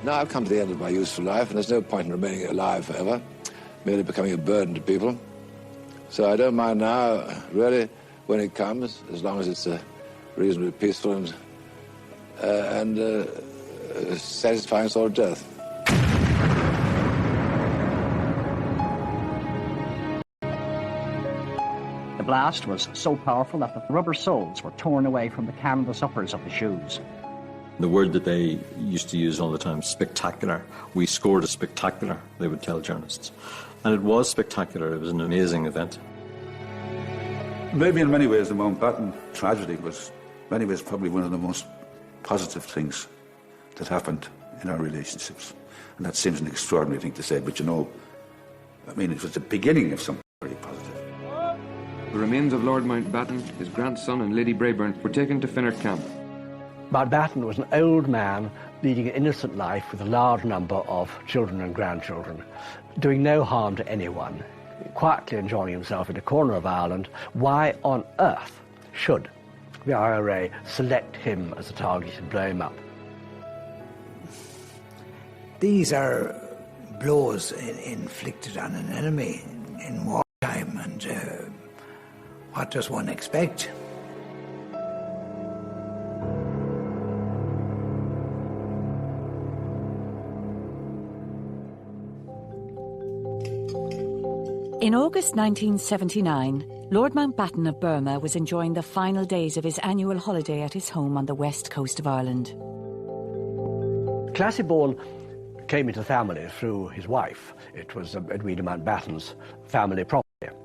Now I've come to the end of my useful life, and there's no point in remaining alive forever, merely becoming a burden to people. So I don't mind now, really, when it comes, as long as it's reasonably peaceful and satisfying sort of death. The blast was so powerful that the rubber soles were torn away from the canvas uppers of the shoes. The word that they used to use all the time, spectacular. We scored a spectacular, they would tell journalists. And it was spectacular. It was an amazing event. Maybe in many ways the Mountbatten tragedy was, in many ways, probably one of the most positive things that happened in our relationships. And that seems an extraordinary thing to say, but you know, I mean, it was the beginning of something very positive. The remains of Lord Mountbatten, his grandson and Lady Brabourne were taken to Finnart Camp. Mountbatten was an old man leading an innocent life with a large number of children and grandchildren, doing no harm to anyone, quietly enjoying himself in a corner of Ireland. Why on earth should the IRA select him as a target and blow him up? These are blows inflicted on an enemy in wartime, and what does one expect? In August 1979, Lord Mountbatten of Burma was enjoying the final days of his annual holiday at his home on the west coast of Ireland. Classy-born came into the family through his wife. It was Edwina Mountbatten's family property.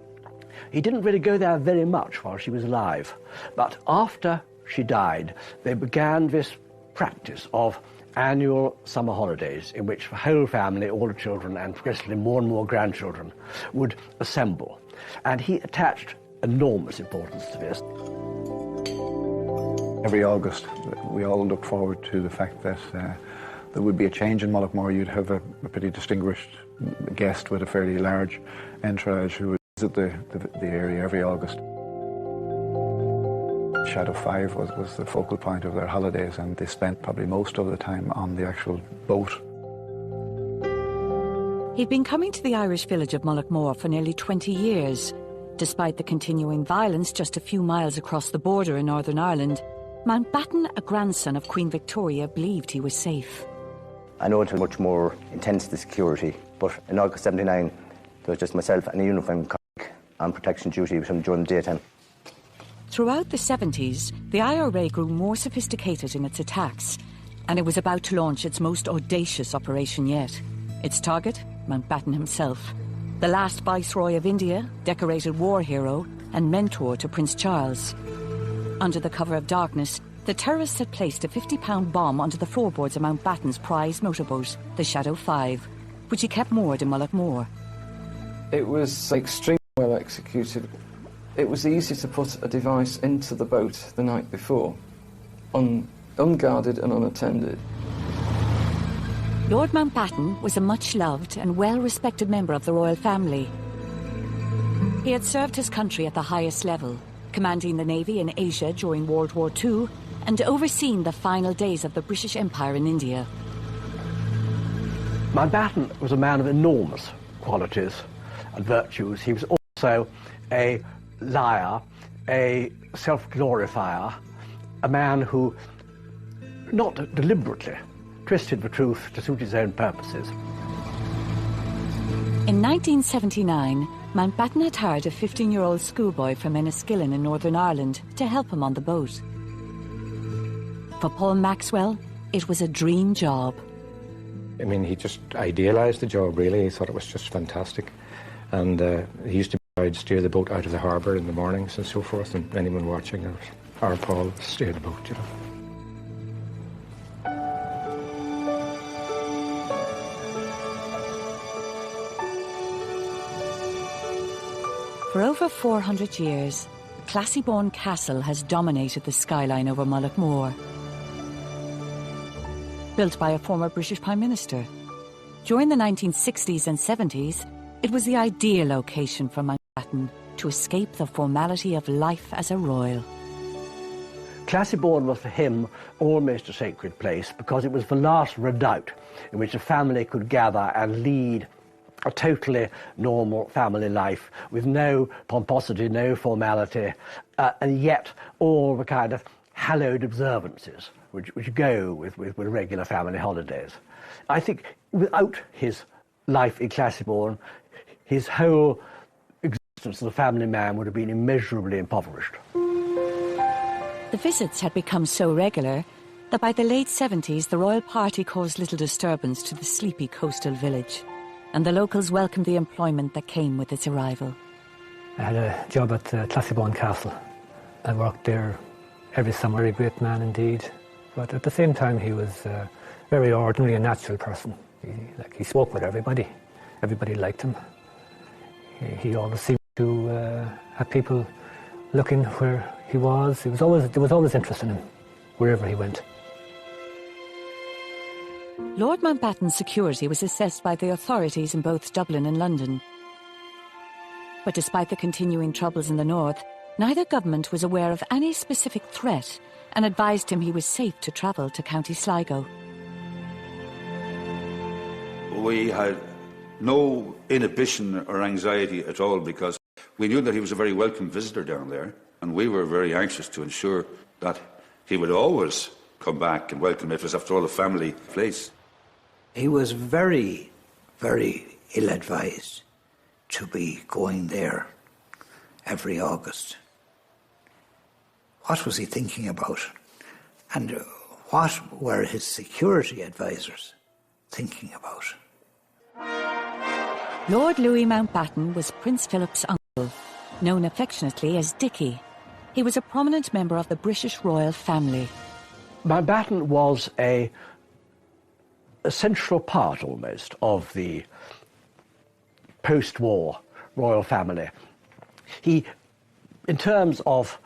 He didn't really go there very much while she was alive, but after she died, they began this practice of annual summer holidays in which the whole family, all the children and progressively more and more grandchildren would assemble. And he attached enormous importance to this. Every August, we all look forward to the fact that there would be a change in Mullaghmore. You'd have a pretty distinguished guest with a fairly large entourage who would visit the area every August. Shadow 5 was the focal point of their holidays, and they spent probably most of the time on the actual boat. He'd been coming to the Irish village of Mullaghmore for nearly 20 years. Despite the continuing violence just a few miles across the border in Northern Ireland, Mountbatten, a grandson of Queen Victoria, believed he was safe. I know it was much more intense, the security, but in August 79, there was just myself and a uniformed colleague on protection duty during the daytime. Throughout the 70s, the IRA grew more sophisticated in its attacks, and it was about to launch its most audacious operation yet. Its target, Mountbatten himself, the last Viceroy of India, decorated war hero, and mentor to Prince Charles. Under the cover of darkness, the terrorists had placed a 50-pound bomb onto the floorboards of Mountbatten's prized motorboat, the Shadow 5, which he kept moored in Mullaghmore. It was extremely well executed. It was easy to put a device into the boat the night before, unguarded and unattended. Lord Mountbatten was a much-loved and well-respected member of the royal family. He had served his country at the highest level, commanding the Navy in Asia during World War II and overseeing the final days of the British Empire in India. Mountbatten was a man of enormous qualities and virtues. He was also a liar, a self-glorifier, a man who, not deliberately, twisted the truth to suit his own purposes. In 1979, Mountbatten had hired a 15-year-old schoolboy from Enniskillen in Northern Ireland to help him on the boat. For Paul Maxwell, it was a dream job. I mean, he just idealised the job, really. He thought it was just fantastic. And he used to I'd steer the boat out of the harbour in the mornings and so forth, and anyone watching, our Paul steered the boat, you know. For over 400 years, Classy-born Castle has dominated the skyline over Mullaghmore. Built by a former British Prime Minister. During the 1960s and 70s, it was the ideal location for Mountbatten to escape the formality of life as a royal. Classiebawn was for him almost a sacred place because it was the last redoubt in which a family could gather and lead a totally normal family life with no pomposity, no formality, and yet all the kind of hallowed observances which go with regular family holidays. I think without his life in Classiebawn, his whole existence as a family man would have been immeasurably impoverished. The visits had become so regular that by the late 70s the royal party caused little disturbance to the sleepy coastal village, and the locals welcomed the employment that came with its arrival. I had a job at Classiebawn Castle. I worked there every summer. Very great man indeed, but at the same time he was a very ordinary and natural person. He spoke with everybody. Everybody liked him. He always seemed to have people looking where he was. There was always interest in him, wherever he went. Lord Mountbatten's security was assessed by the authorities in both Dublin and London. But despite the continuing troubles in the north, neither government was aware of any specific threat and advised him he was safe to travel to County Sligo. We had no inhibition or anxiety at all because we knew that he was a very welcome visitor down there, and we were very anxious to ensure that he would always come back and welcome it. It was, after all, a family place. He was very, very ill-advised to be going there every August. What was he thinking about? And what were his security advisors thinking about? Lord Louis Mountbatten was Prince Philip's uncle, known affectionately as Dickie. He was a prominent member of the British royal family. Mountbatten was a central part, almost, of the post-war royal family. He, in terms of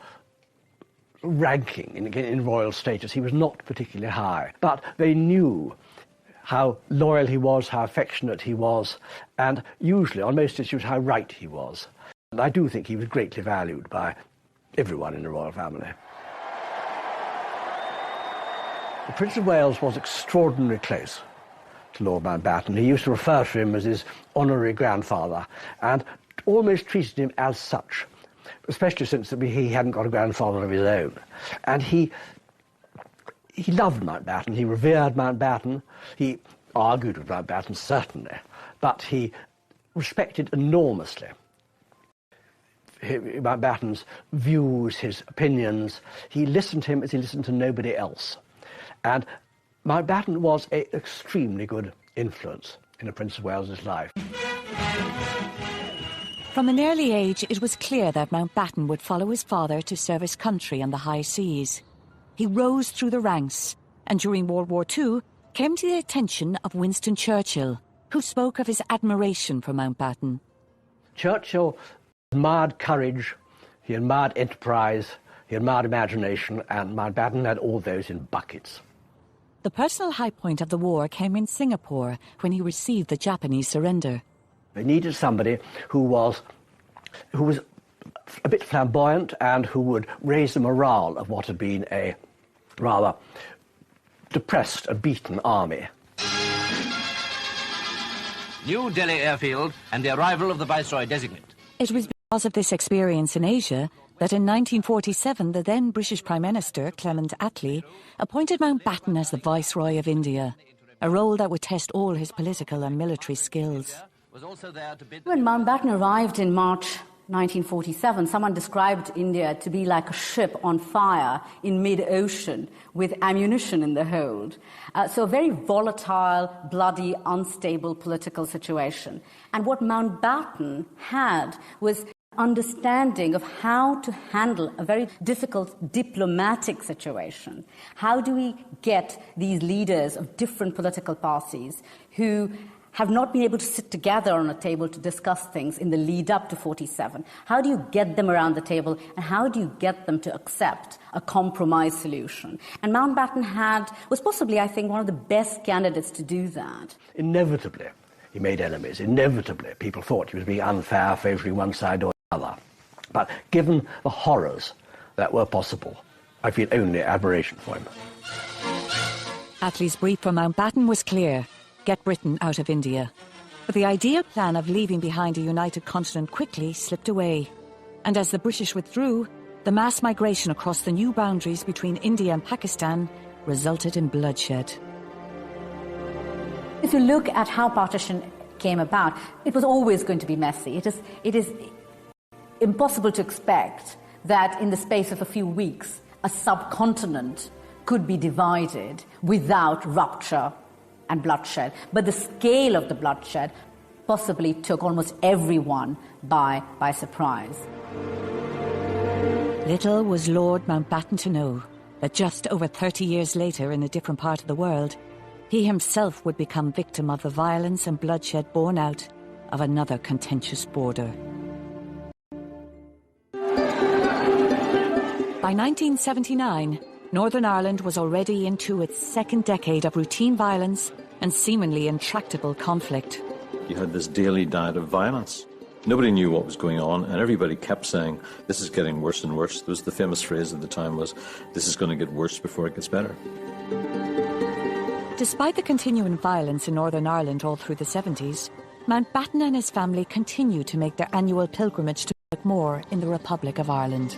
ranking in royal status, he was not particularly high, but they knew how loyal he was, how affectionate he was, and usually, on most issues, how right he was. And I do think he was greatly valued by everyone in the royal family. The Prince of Wales was extraordinarily close to Lord Mountbatten. He used to refer to him as his honorary grandfather and almost treated him as such, especially since he hadn't got a grandfather of his own. And he loved Mountbatten, he revered Mountbatten, he argued with Mountbatten, certainly, but he respected enormously Mountbatten's views, his opinions. He listened to him as he listened to nobody else. And Mountbatten was an extremely good influence in the Prince of Wales's life. From an early age, it was clear that Mountbatten would follow his father to serve his country on the high seas. He rose through the ranks, and during World War II, came to the attention of Winston Churchill, who spoke of his admiration for Mountbatten. Churchill admired courage, he admired enterprise, he admired imagination, and Mountbatten had all those in buckets. The personal high point of the war came in Singapore when he received the Japanese surrender. They needed somebody who was a bit flamboyant and who would raise the morale of what had been a rather depressed and beaten army. New Delhi airfield and the arrival of the Viceroy designate. It was because of this experience in Asia that in 1947 the then British Prime Minister, Clement Attlee, appointed Mountbatten as the Viceroy of India, a role that would test all his political and military skills. When Mountbatten arrived in March 1947, someone described India to be like a ship on fire in mid-ocean with ammunition in the hold. So a very volatile, bloody, unstable political situation. And what Mountbatten had was understanding of how to handle a very difficult diplomatic situation. How do we get these leaders of different political parties who have not been able to sit together on a table to discuss things in the lead up to 47? How do you get them around the table, and how do you get them to accept a compromise solution? And Mountbatten was possibly, I think, one of the best candidates to do that. Inevitably, he made enemies. Inevitably, people thought he was being unfair, favouring one side or the other. But given the horrors that were possible I feel only admiration for him. Attlee's brief for Mountbatten was clear: get Britain out of India. But the ideal plan of leaving behind a united continent quickly slipped away. And as the British withdrew, the mass migration across the new boundaries between India and Pakistan resulted in bloodshed. If you look at how partition came about, it was always going to be messy. It is impossible to expect that in the space of a few weeks, a subcontinent could be divided without rupture and bloodshed. But the scale of the bloodshed possibly took almost everyone by surprise. Little was Lord Mountbatten to know that just over 30 years later, in a different part of the world, he himself would become victim of the violence and bloodshed born out of another contentious border. By 1979, Northern Ireland was already into its second decade of routine violence and seemingly intractable conflict. You had this daily diet of violence. Nobody knew what was going on, and everybody kept saying, this is getting worse and worse. There was the famous phrase at the time was, this is going to get worse before it gets better. Despite the continuing violence in Northern Ireland all through the 70s, Mountbatten and his family continued to make their annual pilgrimage to Moor in the Republic of Ireland.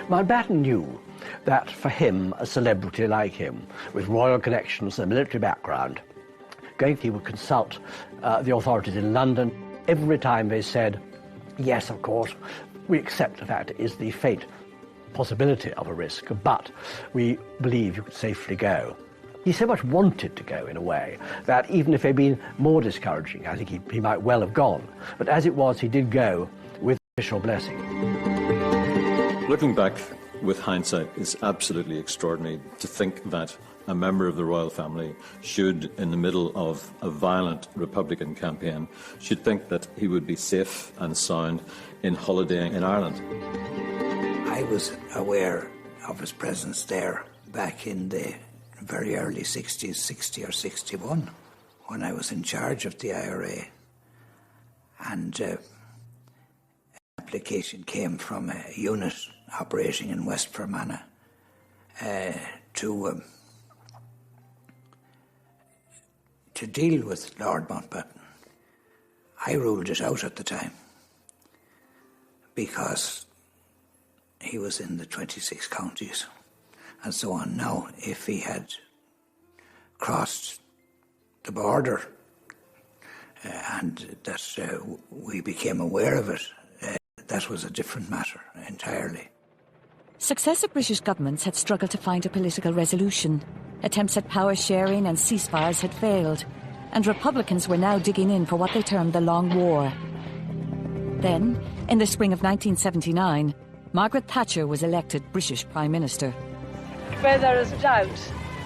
Mountbatten knew that for him, a celebrity like him, with royal connections and a military background, he would consult the authorities in London. Every time they said, yes, of course, we accept the fact it is the faint possibility of a risk, but we believe you could safely go. He so much wanted to go, in a way, that even if they'd been more discouraging, I think he might well have gone. But as it was, he did go with official blessing. Looking back with hindsight, it's absolutely extraordinary to think that a member of the royal family should, in the middle of a violent Republican campaign, should think that he would be safe and sound in holidaying in Ireland. I was aware of his presence there back in the very early 60s, 60 or 61, when I was in charge of the IRA. And an application came from a unit operating in West Fermanagh to deal with Lord Mountbatten. I ruled it out at the time because he was in the 26 counties and so on. Now, if he had crossed the border and that we became aware of it, that was a different matter entirely. Successive British governments had struggled to find a political resolution. Attempts at power sharing and ceasefires had failed, and Republicans were now digging in for what they termed the Long War. Then, in the spring of 1979, Margaret Thatcher was elected British Prime Minister. Where there is doubt,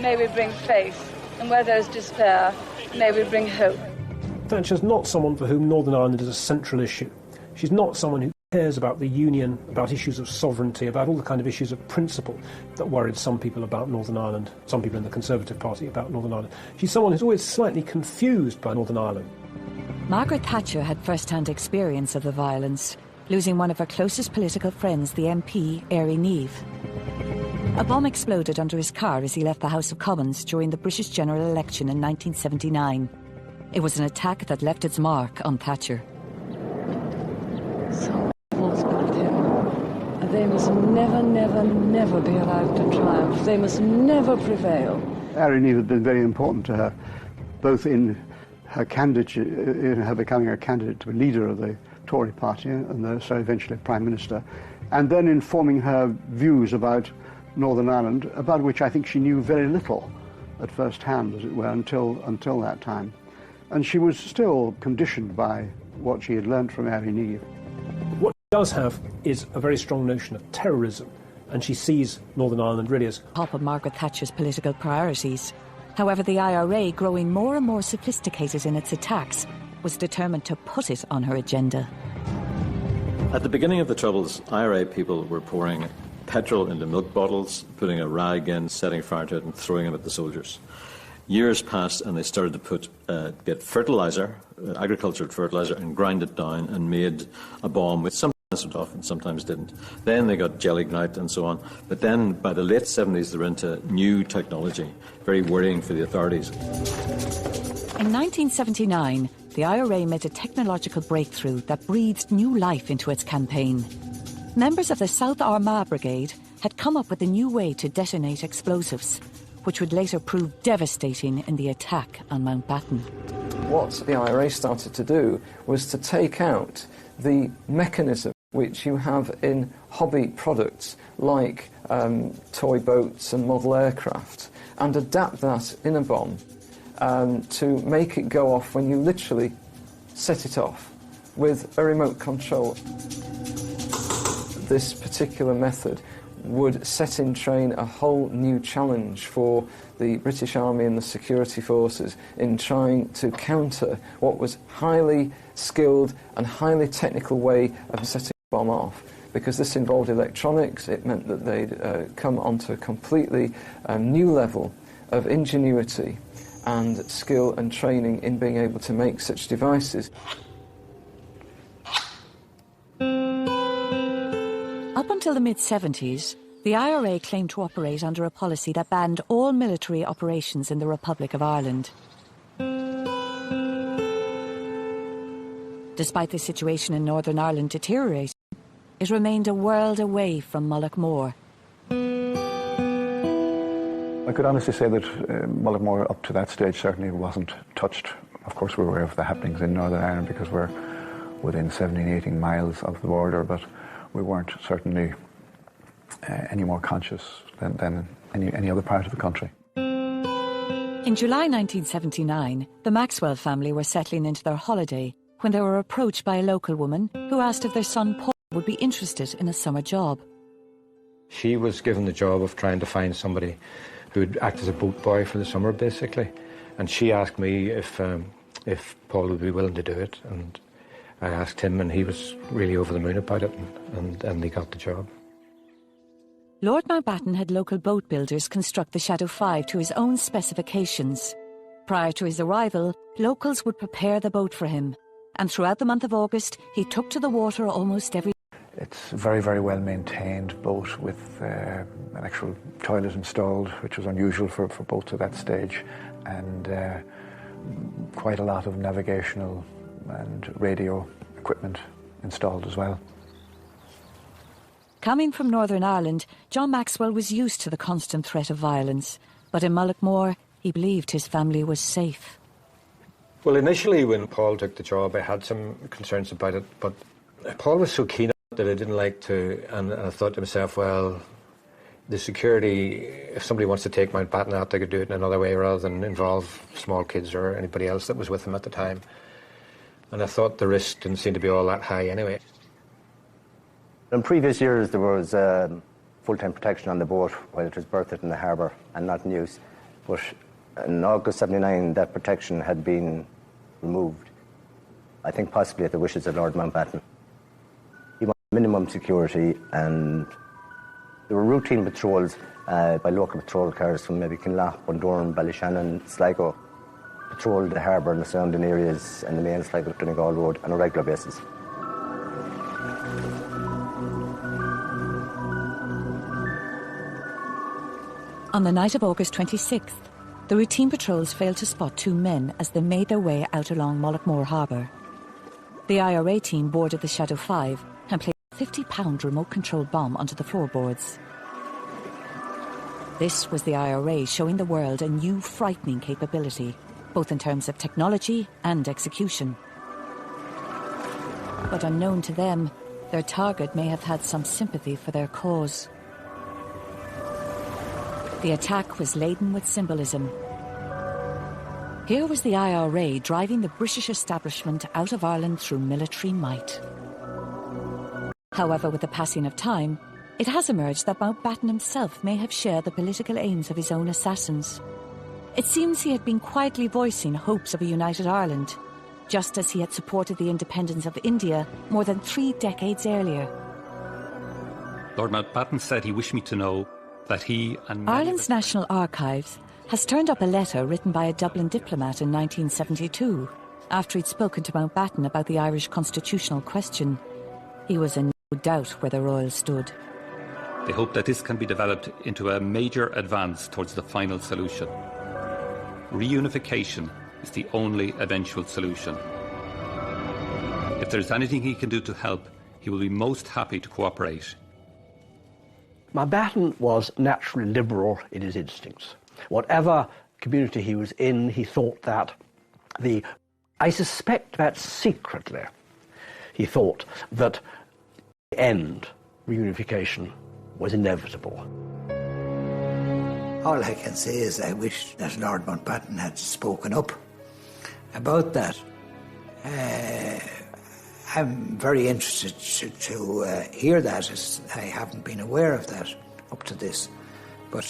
may we bring faith, and where there is despair, may we bring hope. Thatcher's not someone for whom Northern Ireland is a central issue. She's not someone who cares about the union, about issues of sovereignty, about all the kind of issues of principle that worried some people about Northern Ireland, some people in the Conservative Party about Northern Ireland. She's someone who's always slightly confused by Northern Ireland. Margaret Thatcher had first-hand experience of the violence, losing one of her closest political friends, the MP, Archie Neave. A bomb exploded under his car as he left the House of Commons during the British general election in 1979. It was an attack that left its mark on Thatcher. They must never, never, never be allowed to triumph. They must never prevail. Archie Neave had been very important to her, both in her candidature, in her becoming a candidate to be leader of the Tory party and so eventually Prime Minister, and then in forming her views about Northern Ireland, about which I think she knew very little at first hand, as it were, until that time. And she was still conditioned by what she had learnt from Archie Neave. What she does have is a very strong notion of terrorism, and she sees Northern Ireland really as top of Margaret Thatcher's political priorities. However, the IRA, growing more and more sophisticated in its attacks, was determined to put it on her agenda. At the beginning of the Troubles, IRA people were pouring petrol into milk bottles, putting a rag in, setting fire to it and throwing them at the soldiers. Years passed and they started to get fertiliser, agricultural fertiliser, and grind it down and made a bomb with something it off and sometimes didn't. Then they got Jellygnite and so on. But then by the late 70s, they were into new technology, very worrying for the authorities. In 1979, the IRA made a technological breakthrough that breathed new life into its campaign. Members of the South Armagh Brigade had come up with a new way to detonate explosives, which would later prove devastating in the attack on Mountbatten. What the IRA started to do was to take out the mechanism which you have in hobby products like toy boats and model aircraft and adapt that in a bomb to make it go off when you literally set it off with a remote control. This particular method would set in train a whole new challenge for the British Army and the security forces in trying to counter what was highly skilled and highly technical way of setting a bomb off. Because this involved electronics, it meant that they'd come onto a completely new level of ingenuity and skill and training in being able to make such devices. Up until the mid-70s, the IRA claimed to operate under a policy that banned all military operations in the Republic of Ireland. Despite the situation in Northern Ireland deteriorating, it remained a world away from Mullaghmore. I could honestly say that Mullaghmore up to that stage certainly wasn't touched. Of course we're aware of the happenings in Northern Ireland because we're within 17, 18 miles of the border, but we weren't certainly any more conscious than any other part of the country. In July 1979, the Maxwell family were settling into their holiday when they were approached by a local woman who asked if their son Paul would be interested in a summer job. She was given the job of trying to find somebody who would act as a boat boy for the summer, basically. And she asked me if Paul would be willing to do it. And I asked him, and he was really over the moon about it, and he got the job. Lord Mountbatten had local boat builders construct the Shadow 5 to his own specifications. Prior to his arrival, locals would prepare the boat for him, and throughout the month of August, he took to the water almost every day. It's a very, very well-maintained boat with an actual toilet installed, which was unusual for boats at that stage, and quite a lot of navigational and radio equipment installed as well. Coming from Northern Ireland, John Maxwell was used to the constant threat of violence, but in Mullaghmore, he believed his family was safe. Well, initially when Paul took the job, I had some concerns about it, but Paul was so keen on it that I didn't like to, and I thought to myself, well, the security, if somebody wants to take Mountbatten out, they could do it in another way rather than involve small kids or anybody else that was with them at the time. And I thought the risk didn't seem to be all that high anyway. In previous years, there was full-time protection on the boat while it was berthed in the harbour and not in use. But in August '79, that protection had been removed, I think possibly at the wishes of Lord Mountbatten. He wanted minimum security, and there were routine patrols by local patrol cars from maybe Kinlough, Bundoran, Ballyshannon, Sligo, patrolled the harbour and the surrounding areas and the main Sligo to Donegal Road on a regular basis. On the night of August 26th, the routine patrols failed to spot two men as they made their way out along Mullaghmore Harbour. The IRA team boarded the Shadow 5 and placed a 50-pound remote-controlled bomb onto the floorboards. This was the IRA showing the world a new frightening capability, both in terms of technology and execution. But unknown to them, their target may have had some sympathy for their cause. The attack was laden with symbolism. Here was the IRA driving the British establishment out of Ireland through military might. However, with the passing of time, it has emerged that Mountbatten himself may have shared the political aims of his own assassins. It seems he had been quietly voicing hopes of a united Ireland, just as he had supported the independence of India more than 3 decades earlier. Lord Mountbatten said he wished me to know that he and Ireland's National Archives has turned up a letter written by a Dublin diplomat in 1972, after he'd spoken to Mountbatten about the Irish constitutional question. He was no doubt where the Royals stood. They hope that this can be developed into a major advance towards the final solution. Reunification is the only eventual solution. If there's anything he can do to help, he will be most happy to cooperate. Mountbatten was naturally liberal in his instincts. Whatever community he was in, he thought that I suspect that secretly he thought that the end, reunification, was inevitable. All I can say is I wish that Lord Mountbatten had spoken up about that. I'm very interested to hear that, as I haven't been aware of that up to this. But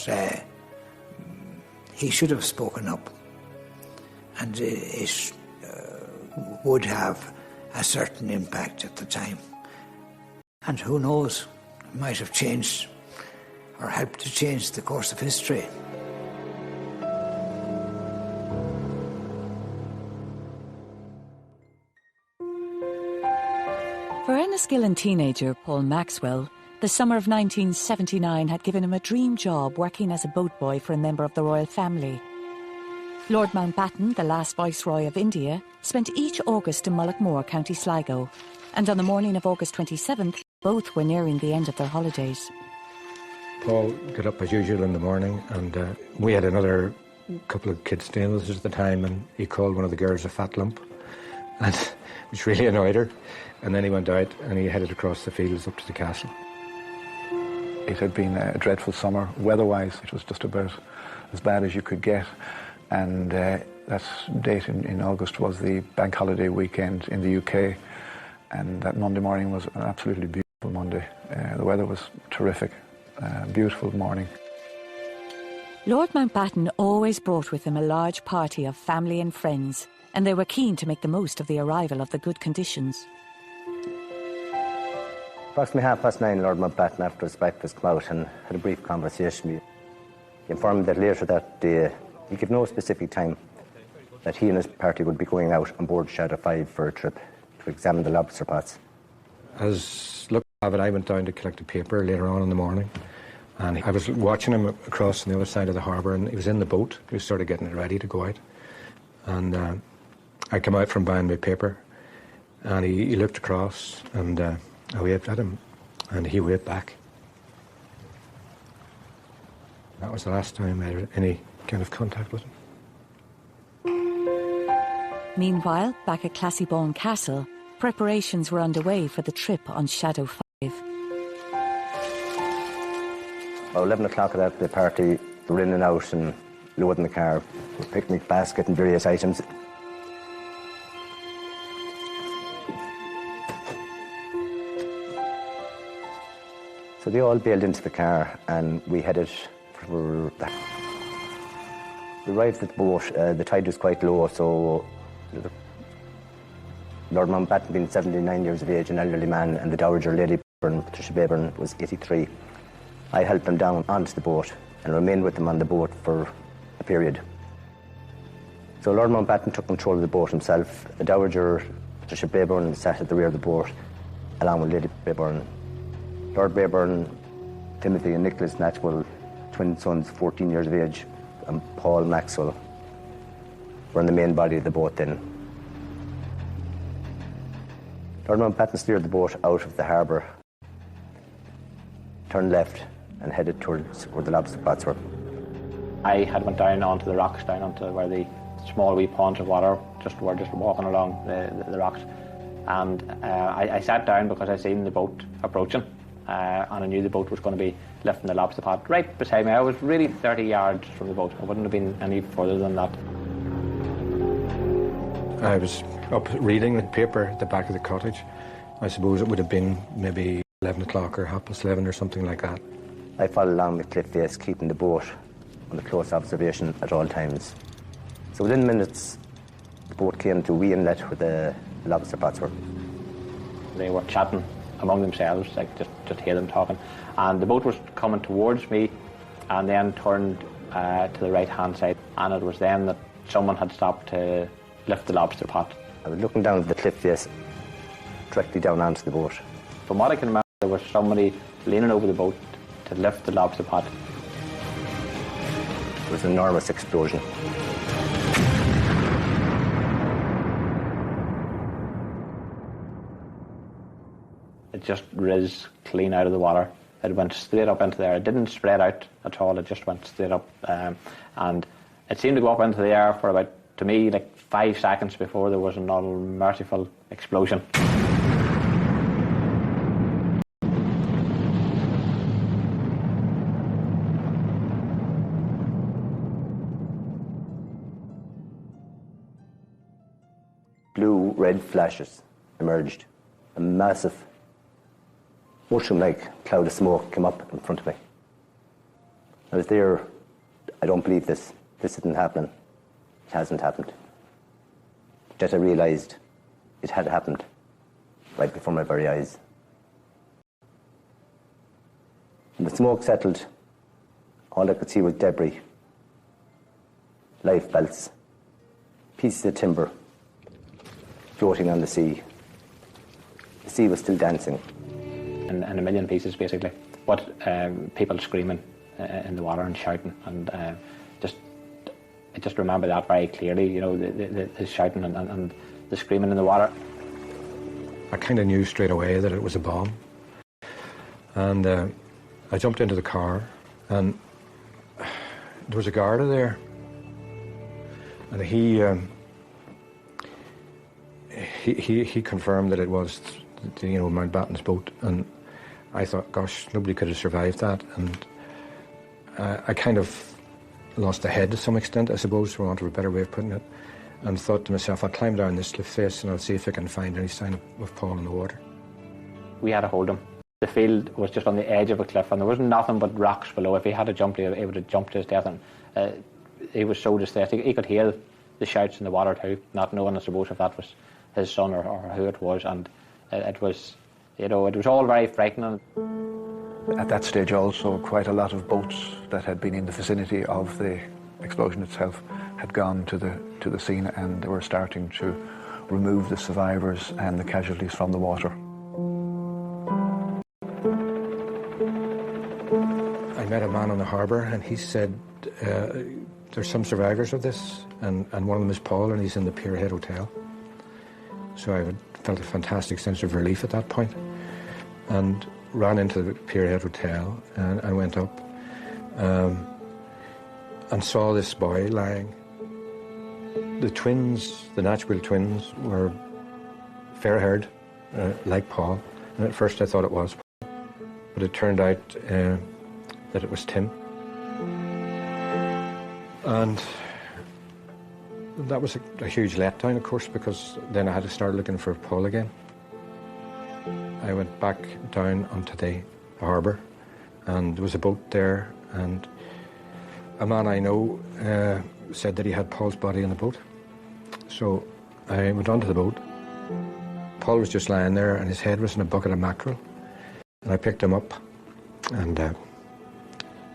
he should have spoken up, and it would have a certain impact at the time. And who knows, it might have changed or helped to change the course of history. For Enniskillen teenager Paul Maxwell, the summer of 1979 had given him a dream job working as a boatboy for a member of the royal family. Lord Mountbatten, the last Viceroy of India, spent each August in Mullaghmore, County Sligo, and on the morning of August 27th, both were nearing the end of their holidays. Paul got up as usual in the morning, and we had another couple of kids staying with us at the time, and he called one of the girls a fat lump, and which really annoyed her. And then he went out and he headed across the fields up to the castle. It had been a dreadful summer. Weather-wise, it was just about as bad as you could get. And that date in August was the bank holiday weekend in the UK. And that Monday morning was an absolutely beautiful Monday. The weather was terrific. Beautiful morning. Lord Mountbatten always brought with him a large party of family and friends, and they were keen to make the most of the arrival of the good conditions. Approximately 9:30, Lord Mountbatten, after his breakfast, came out and had a brief conversation with me. He informed me that later that day, he gave no specific time, that he and his party would be going out on board Shadow 5 for a trip to examine the lobster pots. As luck would have it, I went down to collect a paper later on in the morning, and I was watching him across on the other side of the harbour, and he was in the boat. He was sort of getting it ready to go out. And I came out from buying my paper, and he looked across, and I waved at him, and he waved back. That was the last time I had any kind of contact with him. Meanwhile, back at Classiebawn Castle, preparations were underway for the trip on Shadow 5. About 11 o'clock at that, the party were in and out and loading the car with picnic basket and various items. So they all bailed into the car and we headed for that. We arrived at the boat. The tide was quite low, so Lord Mountbatten, being 79 years of age, an elderly man, and the Dowager Lady Patricia Brayburn was 83. I helped them down onto the boat and remained with them on the boat for a period. So Lord Mountbatten took control of the boat himself. The Dowager Patricia Brayburn sat at the rear of the boat, along with Lady Brayburn. Lord Brayburn, Timothy and Nicholas Natchwell, twin sons, 14 years of age, and Paul Maxwell were in the main body of the boat then. Lord Mountbatten steered the boat out of the harbour, turned left and headed towards where the lobster pots were. I had went down onto the rocks, down onto where the small wee ponds of water were just walking along the rocks. And I sat down because I seen the boat approaching. And I knew the boat was going to be lifting the lobster pot right beside me. I was really 30 yards from the boat. I wouldn't have been any further than that. I was up reading the paper at the back of the cottage. I suppose it would have been maybe 11 o'clock or 11:30 or something like that. I followed along the cliff face, keeping the boat under close observation at all times. So within minutes, the boat came to a wee inlet where the lobster pots were. They were chatting among themselves, like just hear them talking. And the boat was coming towards me and then turned to the right-hand side. And it was then that someone had stopped to lift the lobster pot. I was looking down at the cliff face, directly down onto the boat. From what I can remember, There was somebody leaning over the boat to lift the lobster pot. It was an enormous explosion. It just riz clean out of the water. It went straight up into there. It didn't spread out at all. It just went straight up. And it seemed to go up into the air for about, to me, like 5 seconds before there was another merciful explosion. Blue-red flashes emerged. A massive, mushroom-like cloud of smoke came up in front of me. I was there. I don't believe this. This isn't happening. It hasn't happened. Yet I realised it had happened right before my very eyes. When the smoke settled, all I could see was debris, life belts, pieces of timber floating on the sea. The sea was still dancing. In a million pieces, basically. But people screaming in the water and shouting, and I just remember that very clearly, you know, the shouting and the screaming in the water. I kind of knew straight away that it was a bomb. And I jumped into the car, and there was a Garda there. And he confirmed that it was, you know, Mountbatten's boat, and I thought, gosh, nobody could have survived that. And I kind of lost the head to some extent, I suppose, for want of a better way of putting it, and thought to myself, I'll climb down this cliff face and I'll see if I can find any sign of Paul in the water. We had to hold him. The field was just on the edge of a cliff, and there was nothing but rocks below. If he had to jump, he would have jumped to his death. And he was so distressed. He could hear the shouts in the water too, not knowing, I suppose, if that was his son or who it was. And it was, you know, it was all very frightening. At that stage also, quite a lot of boats that had been in the vicinity of the explosion itself had gone to the scene, and they were starting to remove the survivors and the casualties from the water. I met a man on the harbour, and he said, there's some survivors of this, and one of them is Paul, and he's in the Pierhead Hotel. So I felt a fantastic sense of relief at that point, and ran into the Pierhead Hotel and went up and saw this boy lying. The twins, the Natchbull twins, were fair-haired, like Paul, and at first I thought it was Paul, but it turned out that it was Tim. And that was a huge letdown, of course, because then I had to start looking for Paul again. I went back down onto the harbour, and there was a boat there, and a man I know said that he had Paul's body in the boat. So I went onto the boat. Paul was just lying there, and his head was in a bucket of mackerel. And I picked him up, and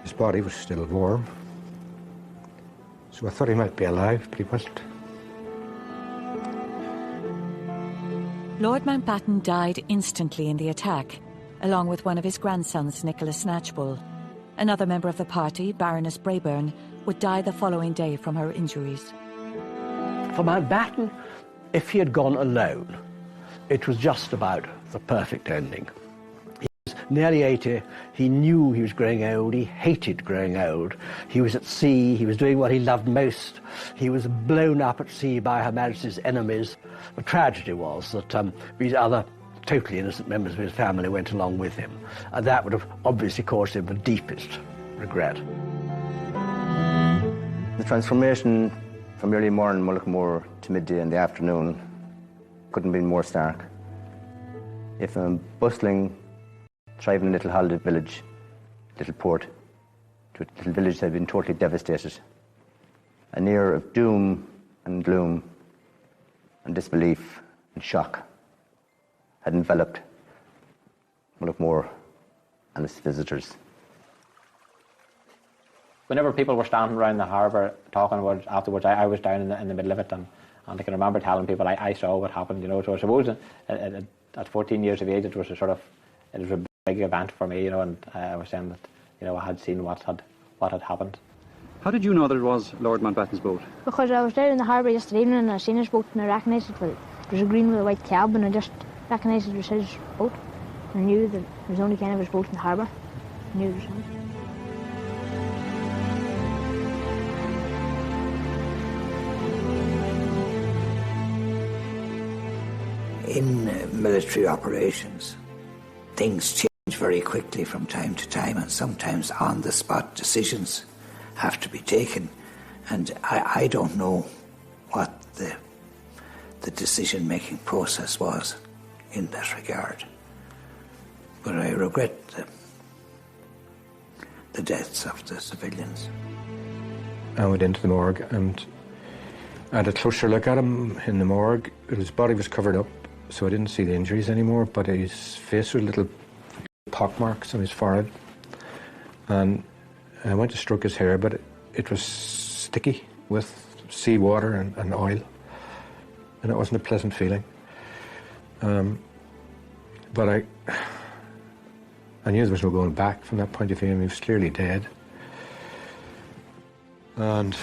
his body was still warm. So I thought he might be alive, but he wasn't. Lord Mountbatten died instantly in the attack, along with one of his grandsons, Nicholas Snatchbull. Another member of the party, Baroness Brayburn, would die the following day from her injuries. For Mountbatten, if he had gone alone, it was just about the perfect ending. He was nearly 80, he knew he was growing old, he hated growing old. He was at sea, he was doing what he loved most. He was blown up at sea by Her Majesty's enemies. The tragedy was that these other totally innocent members of his family went along with him, and that would have obviously caused him the deepest regret. The transformation from early morning Mullaghmore to midday in the afternoon couldn't have been more stark. If a bustling, thriving little holiday village, little port, to a little village that had been totally devastated, an air of doom and gloom and disbelief and shock had enveloped Mullaghmore and its visitors. Whenever people were standing around the harbour talking about it afterwards, I was down in the middle of it, and I can remember telling people I saw what happened, you know. So I suppose at 14 years of age it was a big event for me, and I was saying that, I had seen what had happened. How did you know that it was Lord Mountbatten's boat? Because I was there in the harbour yesterday evening and I seen his boat and I recognised it. Well, there's a green with a white cab and I just recognised it was his boat. I knew that it was the only kind of his boat in the harbour. I knew it was him. In military operations, things change very quickly from time to time, and sometimes on-the-spot decisions have to be taken. And I don't know what the decision-making process was in that regard. But I regret the deaths of the civilians. I went into the morgue and I had a closer look at him in the morgue. His body was covered up, so I didn't see the injuries anymore, but his face was little pock marks on his forehead. And I went to stroke his hair, but it was sticky with seawater and oil, and it wasn't a pleasant feeling. But I knew there was no going back from that point of view. He was clearly dead. And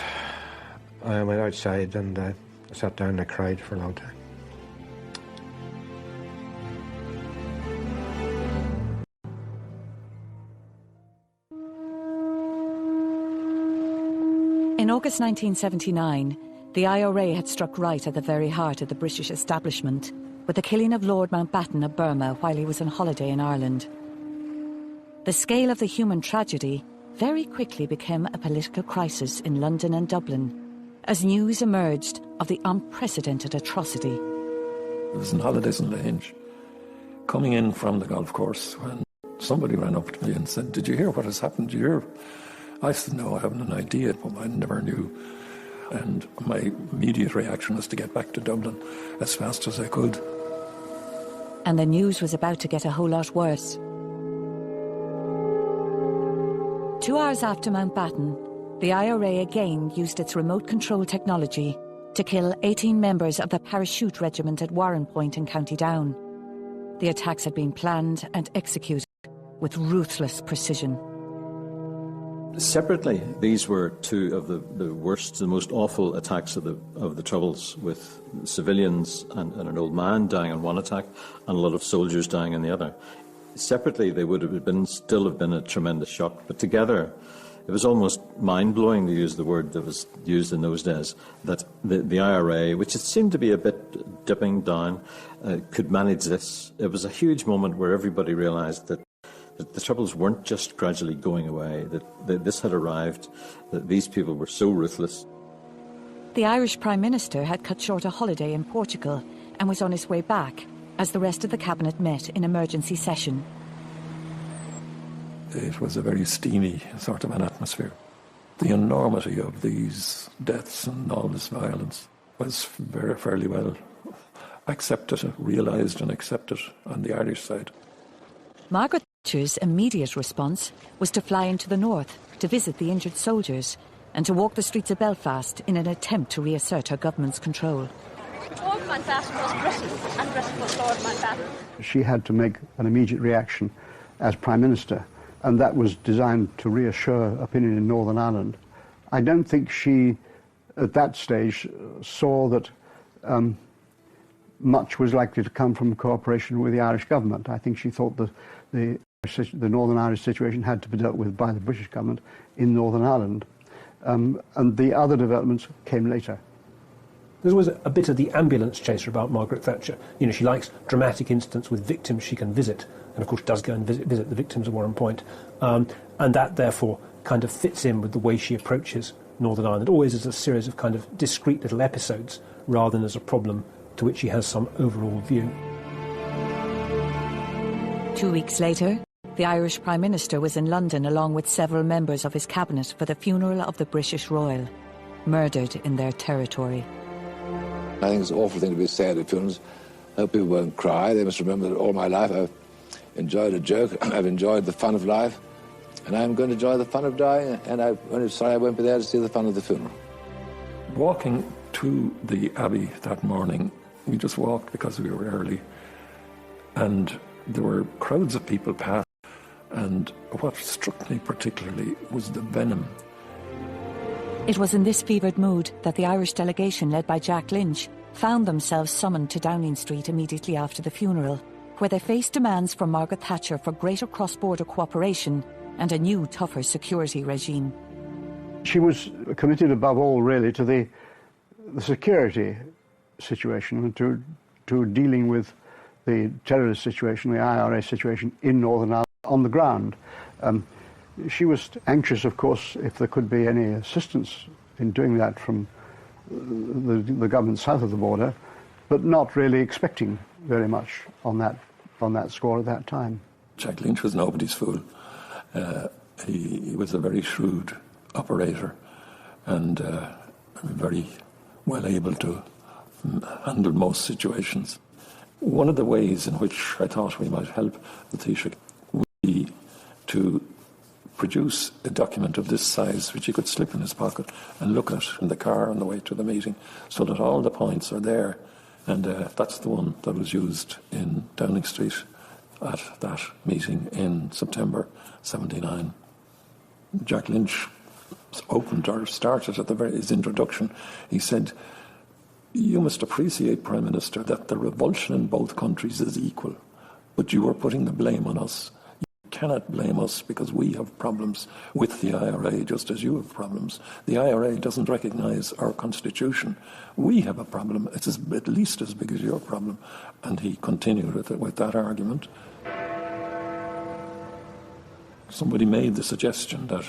I went outside and I sat down and I cried for a long time. In August 1979, the IRA had struck right at the very heart of the British establishment with the killing of Lord Mountbatten of Burma while he was on holiday in Ireland. The scale of the human tragedy very quickly became a political crisis in London and Dublin as news emerged of the unprecedented atrocity. It was in holidays in Lange, coming in from the golf course, when somebody ran up to me and said, "Did you hear what has happened? Did you hear?" I said, "No, I haven't an idea, but I never knew." And my immediate reaction was to get back to Dublin as fast as I could. And the news was about to get a whole lot worse. 2 hours after Mountbatten, the IRA again used its remote control technology to kill 18 members of the Parachute Regiment at Warren Point in County Down. The attacks had been planned and executed with ruthless precision. Separately, these were two of the worst, the most awful attacks of the Troubles, with civilians and an old man dying in one attack and a lot of soldiers dying in the other. Separately, they would have still have been a tremendous shock, but together, it was almost mind-blowing, to use the word that was used in those days, that the IRA, which it seemed to be a bit dipping down, could manage this. It was a huge moment where everybody realised that the Troubles weren't just gradually going away, that this had arrived, that these people were so ruthless. The Irish Prime Minister had cut short a holiday in Portugal and was on his way back as the rest of the cabinet met in emergency session. It was a very steamy sort of an atmosphere. The enormity of these deaths and all this violence was fairly well accepted, realised and accepted on the Irish side. Margaret Thatcher's immediate response was to fly into the north to visit the injured soldiers and to walk the streets of Belfast in an attempt to reassert her government's control. Lord Mountbatten was Britain and Britain was Lord Mountbatten. She had to make an immediate reaction as Prime Minister, and that was designed to reassure opinion in Northern Ireland. I don't think she, at that stage, saw that much was likely to come from cooperation with the Irish government. I think she thought that the Northern Irish situation had to be dealt with by the British government in Northern Ireland. And the other developments came later. There's always a bit of the ambulance chaser about Margaret Thatcher. You know, she likes dramatic incidents with victims she can visit, and of course does go and visit the victims of Warren Point. And that, therefore, kind of fits in with the way she approaches Northern Ireland, always as a series of kind of discrete little episodes, rather than as a problem to which she has some overall view. 2 weeks later, the Irish Prime Minister was in London along with several members of his cabinet for the funeral of the British Royal, murdered in their territory. I think it's an awful thing to be sad at funerals. I hope people won't cry. They must remember that all my life I've enjoyed a joke, I've enjoyed the fun of life, and I'm going to enjoy the fun of dying, and I'm only sorry I won't be there to see the fun of the funeral. Walking to the Abbey that morning, we just walked because we were early, and there were crowds of people passing. And what struck me particularly was the venom. It was in this fevered mood that the Irish delegation led by Jack Lynch found themselves summoned to Downing Street immediately after the funeral, where they faced demands from Margaret Thatcher for greater cross-border cooperation and a new, tougher security regime. She was committed above all, really, to the security situation and to dealing with the terrorist situation, the IRA situation in Northern Ireland on the ground. She was anxious, of course, if there could be any assistance in doing that from the government south of the border, but not really expecting very much on that score at that time. Jack Lynch was nobody's fool. He was a very shrewd operator and very well able to handle most situations. One of the ways in which I thought we might help the Taoiseach would be to produce a document of this size which he could slip in his pocket and look at in the car on the way to the meeting, so that all the points are there. And that's the one that was used in Downing Street at that meeting in September 79. Jack Lynch opened or started at his introduction. He said, "You must appreciate, Prime Minister, that the revulsion in both countries is equal, but you are putting the blame on us. You cannot blame us because we have problems with the IRA just as you have problems. The IRA doesn't recognise our constitution. We have a problem. It's at least as big as your problem." And he continued with that argument. Somebody made the suggestion that,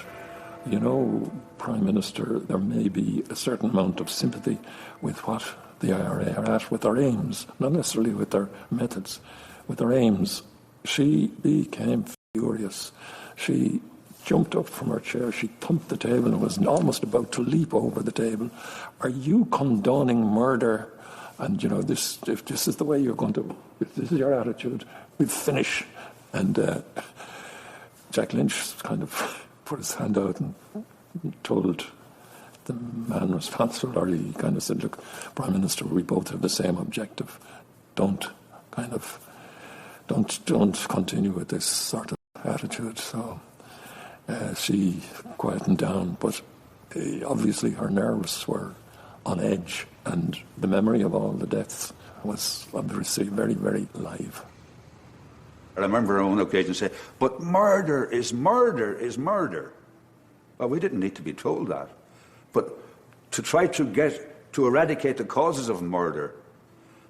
you know, Prime Minister, there may be a certain amount of sympathy with what the IRA are at, with their aims, not necessarily with their methods, with their aims. She became furious. She jumped up from her chair, she thumped the table and was almost about to leap over the table. "Are you condoning murder? And, you know, if this is the way you're going to, if this is your attitude, we'll finish." And Jack Lynch kind of put his hand out and told the man responsible, or he kind of said, "Look, Prime Minister, we both have the same objective. Don't continue with this sort of attitude." So she quietened down, but obviously her nerves were on edge, and the memory of all the deaths was obviously very, very live. I remember on one occasion saying, "But murder is murder is murder." Well, we didn't need to be told that. But to try to eradicate the causes of murder,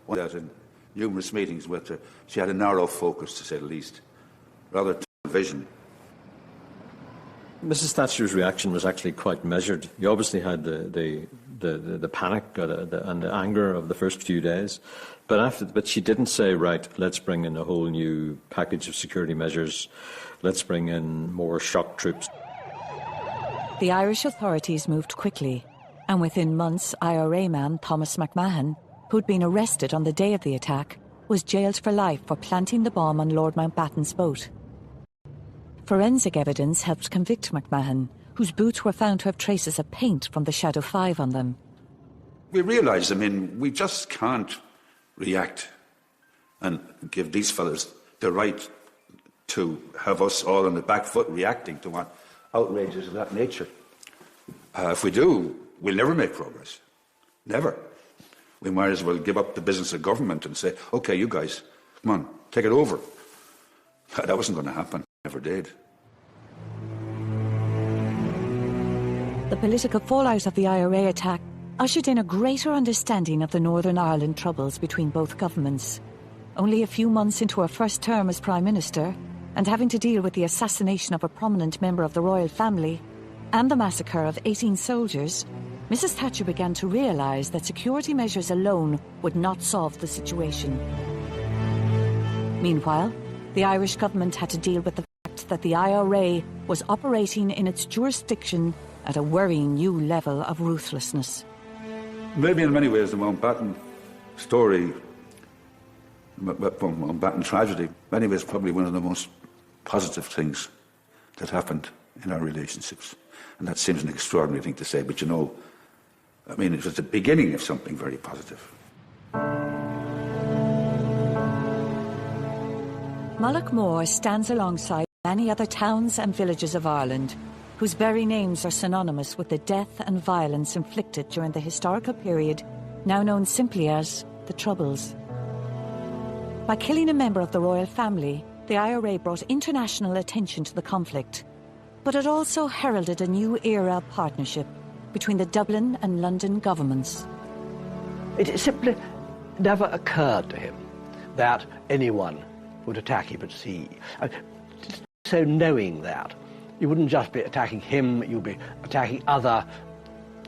that in numerous meetings with her, she had a narrow focus, to say the least, rather tunnel vision. Mrs. Thatcher's reaction was actually quite measured. You obviously had the panic and the anger of the first few days, but she didn't say, "Right, let's bring in a whole new package of security measures. Let's bring in more shock troops." The Irish authorities moved quickly, and within months, IRA man Thomas McMahon, who'd been arrested on the day of the attack, was jailed for life for planting the bomb on Lord Mountbatten's boat. Forensic evidence helped convict McMahon, whose boots were found to have traces of paint from the Shadow 5 on them. We realised, we just can't react and give these fellas the right to have us all on the back foot reacting to what outrages of that nature. If we do, we'll never make progress. Never. We might as well give up the business of government and say, "OK, you guys, come on, take it over." That wasn't going to happen. Never did. The political fallout of the IRA attack ushered in a greater understanding of the Northern Ireland troubles between both governments. Only a few months into her first term as Prime Minister, and having to deal with the assassination of a prominent member of the royal family and the massacre of 18 soldiers, Mrs. Thatcher began to realise that security measures alone would not solve the situation. Meanwhile, the Irish government had to deal with the fact that the IRA was operating in its jurisdiction at a worrying new level of ruthlessness. Maybe in many ways the Mountbatten story, Mountbatten tragedy, in many ways probably one of the most positive things that happened in our relationships. And that seems an extraordinary thing to say, but it was the beginning of something very positive. Mullaghmore stands alongside many other towns and villages of Ireland, whose very names are synonymous with the death and violence inflicted during the historical period now known simply as the Troubles. By killing a member of the royal family, the IRA brought international attention to the conflict, but it also heralded a new era of partnership between the Dublin and London governments. It simply never occurred to him that anyone would attack him at sea. So knowing that, you wouldn't just be attacking him, you'd be attacking other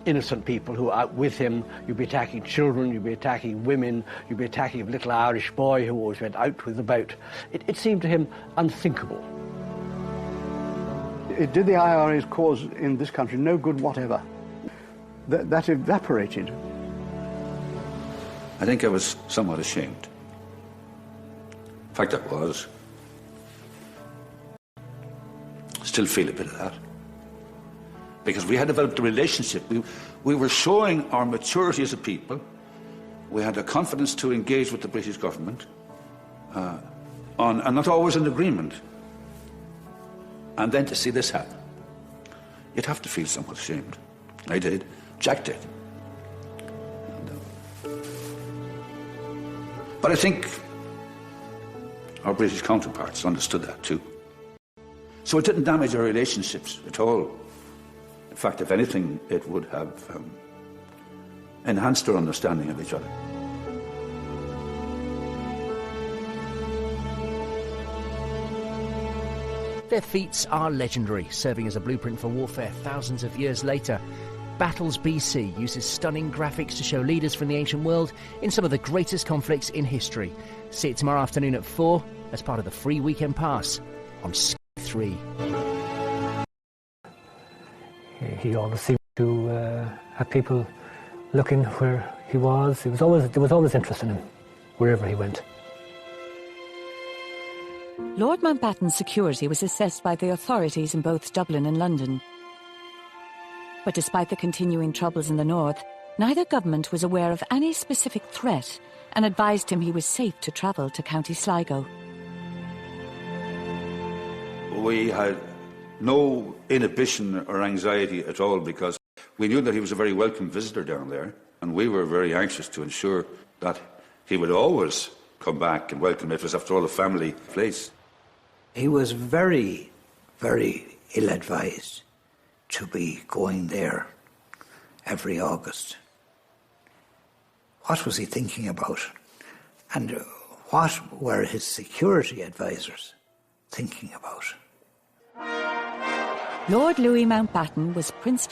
innocent people who are out with him, you'd be attacking children, you'd be attacking women, you'd be attacking a little Irish boy who always went out with the boat. It seemed to him unthinkable. It did the IRA's cause in this country no good whatever. That evaporated. I think I was somewhat ashamed. In fact, I was. Still feel a bit of that. Because we had developed a relationship. We were showing our maturity as a people. We had the confidence to engage with the British government, and not always in agreement. And then to see this happen, you'd have to feel somewhat ashamed. I did. Jack did. But I think our British counterparts understood that too. So it didn't damage our relationships at all. In fact, if anything, it would have enhanced our understanding of each other. Their feats are legendary, serving as a blueprint for warfare thousands of years later. Battles BC uses stunning graphics to show leaders from the ancient world in some of the greatest conflicts in history. See it tomorrow afternoon at 4 as part of the free weekend pass on Sky 3. He always seemed to have people looking where he was. There was always interest in him, wherever he went. Lord Mountbatten's security was assessed by the authorities in both Dublin and London. But despite the continuing troubles in the north, neither government was aware of any specific threat and advised him he was safe to travel to County Sligo. We had no inhibition or anxiety at all because we knew that he was a very welcome visitor down there, and we were very anxious to ensure that he would always come back and welcome it. It was, after all, a family place. He was very, very ill-advised to be going there every August. What was he thinking about? And what were his security advisors thinking about? Lord Louis Mountbatten was Prince